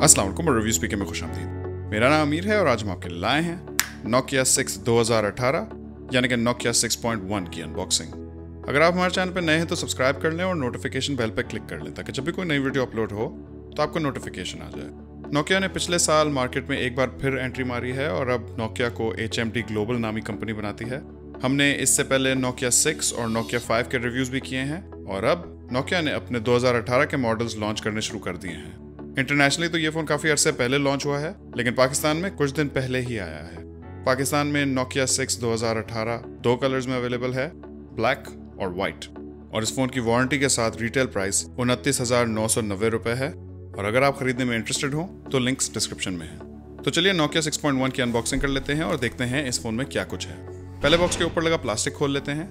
अस्सलाम वालेकुम और रिव्यू स्पीकर में खुशामदीद। मेरा नाम अमीर है और आज हम आपके लिए लाए हैं नोकिया 6 2018 यानी कि नोकिया 6.1 की अनबॉक्सिंग। अगर आप हमारे चैनल पर नए हैं तो सब्सक्राइब कर लें और नोटिफिकेशन बेल पर क्लिक कर लें ताकि जब भी कोई नई वीडियो अपलोड हो तो आपको नोटिफिकेशन आ जाए। नोकिया ने पिछले साल मार्केट में एक बार फिर एंट्री मारी है और अब नोकिया को HMD ग्लोबल नामी कंपनी बनाती है। हमने इससे पहले नोकिया 6 और नोकिया 5 के रिव्यूज भी किए हैं और अब नोकिया ने अपने 2018 के मॉडल्स लॉन्च करने शुरू कर दिए हैं। इंटरनेशनली तो ये फ़ोन काफ़ी अरसे पहले लॉन्च हुआ है, लेकिन पाकिस्तान में कुछ दिन पहले ही आया है। पाकिस्तान में नोकिया 6 2018 दो कलर्स में अवेलेबल है, ब्लैक और वाइट, और इस फ़ोन की वारंटी के साथ रिटेल प्राइस 29,990 रुपये है। और अगर आप खरीदने में इंटरेस्टेड हो तो लिंक्स डिस्क्रिप्शन में है। तो चलिए नोकिया 6.1 की अनबॉक्सिंग कर लेते हैं और देखते हैं इस फ़ोन में क्या कुछ है। पहले बॉक्स के ऊपर लगा प्लास्टिक खोल लेते हैं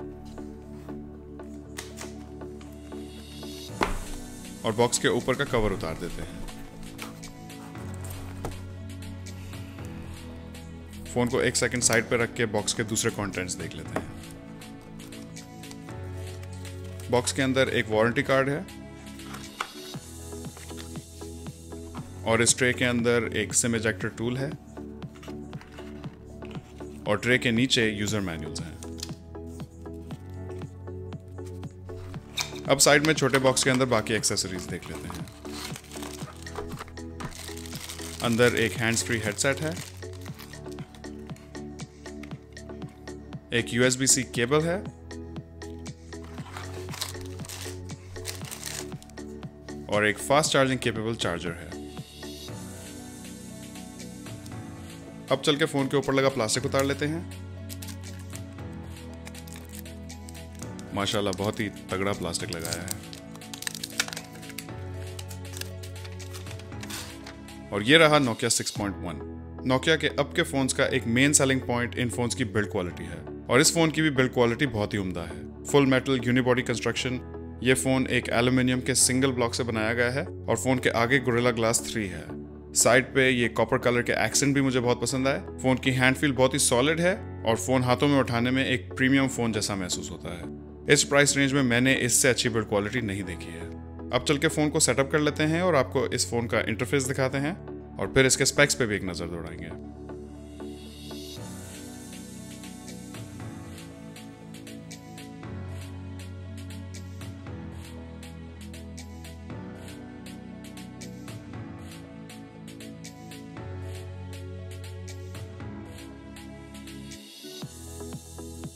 और बॉक्स के ऊपर का कवर उतार देते हैं। फोन को एक सेकंड साइड पर रख के बॉक्स के दूसरे कंटेंट्स देख लेते हैं। बॉक्स के अंदर एक वारंटी कार्ड है और इस ट्रे के अंदर एक सिम इजेक्टर टूल है और ट्रे के नीचे यूजर मैनुअल्स हैं। अब साइड में छोटे बॉक्स के अंदर बाकी एक्सेसरीज देख लेते हैं। अंदर एक हैंड्स फ्री हेडसेट है, एक USB-C केबल है और एक फास्ट चार्जिंग केपेबल चार्जर है। अब चल के फोन के ऊपर लगा प्लास्टिक उतार लेते हैं। माशाल्लाह बहुत ही तगड़ा प्लास्टिक लगाया है। और ये रहा नोकिया 6.1। नोकिया के अब के फोन्स का एक main selling point in phones की बिल्ड क्वालिटी है और इस फोन की भी बिल्ड क्वालिटी बहुत ही उम्दा है। Full metal unibody construction. ये फोन एक एल्यूमिनियम के सिंगल ब्लॉक से बनाया गया है और फोन के आगे गोरिल्ला ग्लास 3 है। साइड पे ये कॉपर कलर के एक्सेंट भी मुझे बहुत पसंद आए। फोन की हैंड फील बहुत ही सॉलिड है और फोन हाथों में उठाने में एक प्रीमियम फोन जैसा महसूस होता है। इस प्राइस रेंज में मैंने इससे अच्छी बिल्ड क्वालिटी नहीं देखी है। अब चल के फोन को सेटअप कर लेते हैं और आपको इस फोन का इंटरफेस दिखाते हैं और फिर इसके स्पेक्स पे भी एक नजर दौड़ाएंगे।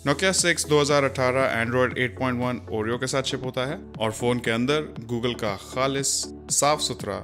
नोकिया 6 2018 एंड्रॉयड 8.1 ओरियो के साथ शिप होता है और फोन के अंदर गूगल का खालिस, साफ सुथरा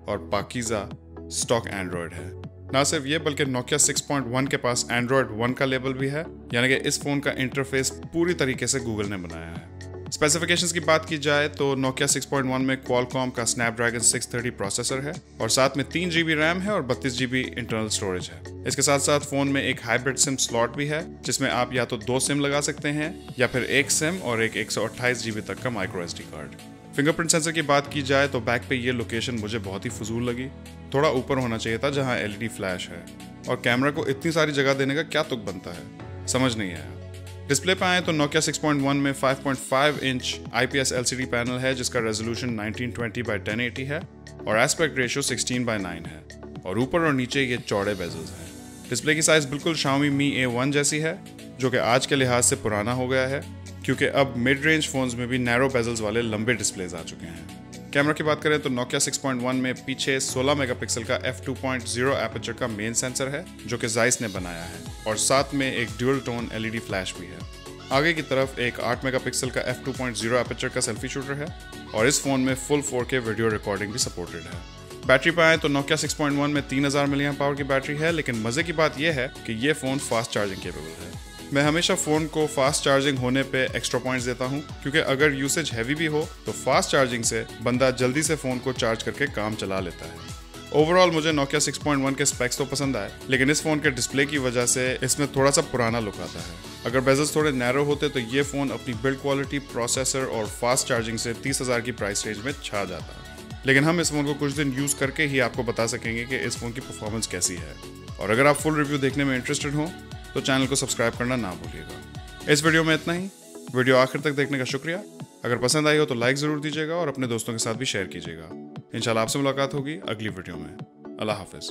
और पाकीज़ा स्टॉक एंड्रॉयड है। ना सिर्फ ये बल्कि नोकिया 6.1 के पास एंड्रॉयड 1 का लेबल भी है, यानी कि इस फोन का इंटरफेस पूरी तरीके से गूगल ने बनाया है। स्पेसिफिकेशंस की बात की जाए तो नोकिया 6.1 में क्वालकॉम का स्नैपड्रैगन 630 प्रोसेसर है और साथ में 3 GB रैम है और 32 GB इंटरनल स्टोरेज है। इसके साथ साथ फोन में एक हाइब्रिड सिम स्लॉट भी है जिसमें आप या तो 2 सिम लगा सकते हैं या फिर एक सिम और एक 128 GB तक का micro SD card. Fingerprint sensor की बात की जाए तो बैक पे ये लोकेशन मुझे बहुत ही फजूल लगी। थोड़ा ऊपर होना चाहिए था जहां LED फ्लैश है, और कैमरा को इतनी सारी जगह देने का क्या तुक बनता है, समझ नहीं आया। डिस्प्ले पे आए तो नोकिया 6.1 में 5.5 इंच IPS LCD पैनल है जिसका रेजोल्यूशन 1920x1080 है और एस्पेक्ट रेशियो 16:9 है और ऊपर और नीचे ये चौड़े बेजल्स हैं। डिस्प्ले की साइज बिल्कुल Xiaomi Mi A1 जैसी है जो कि आज के लिहाज से पुराना हो गया है क्योंकि अब मिड रेंज फोन्स में भी नैरो बेजल्स वाले लंबे डिस्प्लेज आ चुके हैं। कैमरा की बात करें तो नोकिया 6.1 में पीछे 16 मेगापिक्सल का f2.0 एपर्चर का मेन सेंसर है जो कि जाइस ने बनाया है और साथ में एक ड्यूल टोन LED फ्लैश भी है। आगे की तरफ एक 8 मेगापिक्सल का f2.0 एपर्चर का सेल्फी शूटर है और इस फोन में फुल 4K वीडियो रिकॉर्डिंग भी सपोर्टेड है। बैटरी पे आए तो नोकिया 6.1 में 3000 mAh की बैटरी है, लेकिन मजे की बात यह है कि ये फोन फास्ट चार्जिंग केपेबल है। मैं हमेशा फ़ोन को फास्ट चार्जिंग होने पे एक्स्ट्रा पॉइंट्स देता हूँ क्योंकि अगर यूसेज हैवी भी हो तो फास्ट चार्जिंग से बंदा जल्दी से फ़ोन को चार्ज करके काम चला लेता है। ओवरऑल मुझे नोकिया 6.1 के स्पेक्स तो पसंद आए, लेकिन इस फ़ोन के डिस्प्ले की वजह से इसमें थोड़ा सा पुराना लुक आता है। अगर बेजल्स थोड़े नैरो होते तो ये फ़ोन अपनी बिल्ड क्वालिटी, प्रोसेसर और फास्ट चार्जिंग से 30,000 की प्राइस रेंज में छा जाता है। लेकिन हम इस फ़ोन को कुछ दिन यूज़ करके ही आपको बता सकेंगे कि इस फ़ोन की परफॉर्मेंस कैसी है। और अगर आप फुल रिव्यू देखने में इंटरेस्टेड हो तो चैनल को सब्सक्राइब करना ना भूलिएगा। इस वीडियो में इतना ही। वीडियो आखिर तक देखने का शुक्रिया। अगर पसंद आई हो तो लाइक ज़रूर दीजिएगा और अपने दोस्तों के साथ भी शेयर कीजिएगा। इंशाल्लाह आपसे मुलाकात होगी अगली वीडियो में। अल्लाह हाफिज।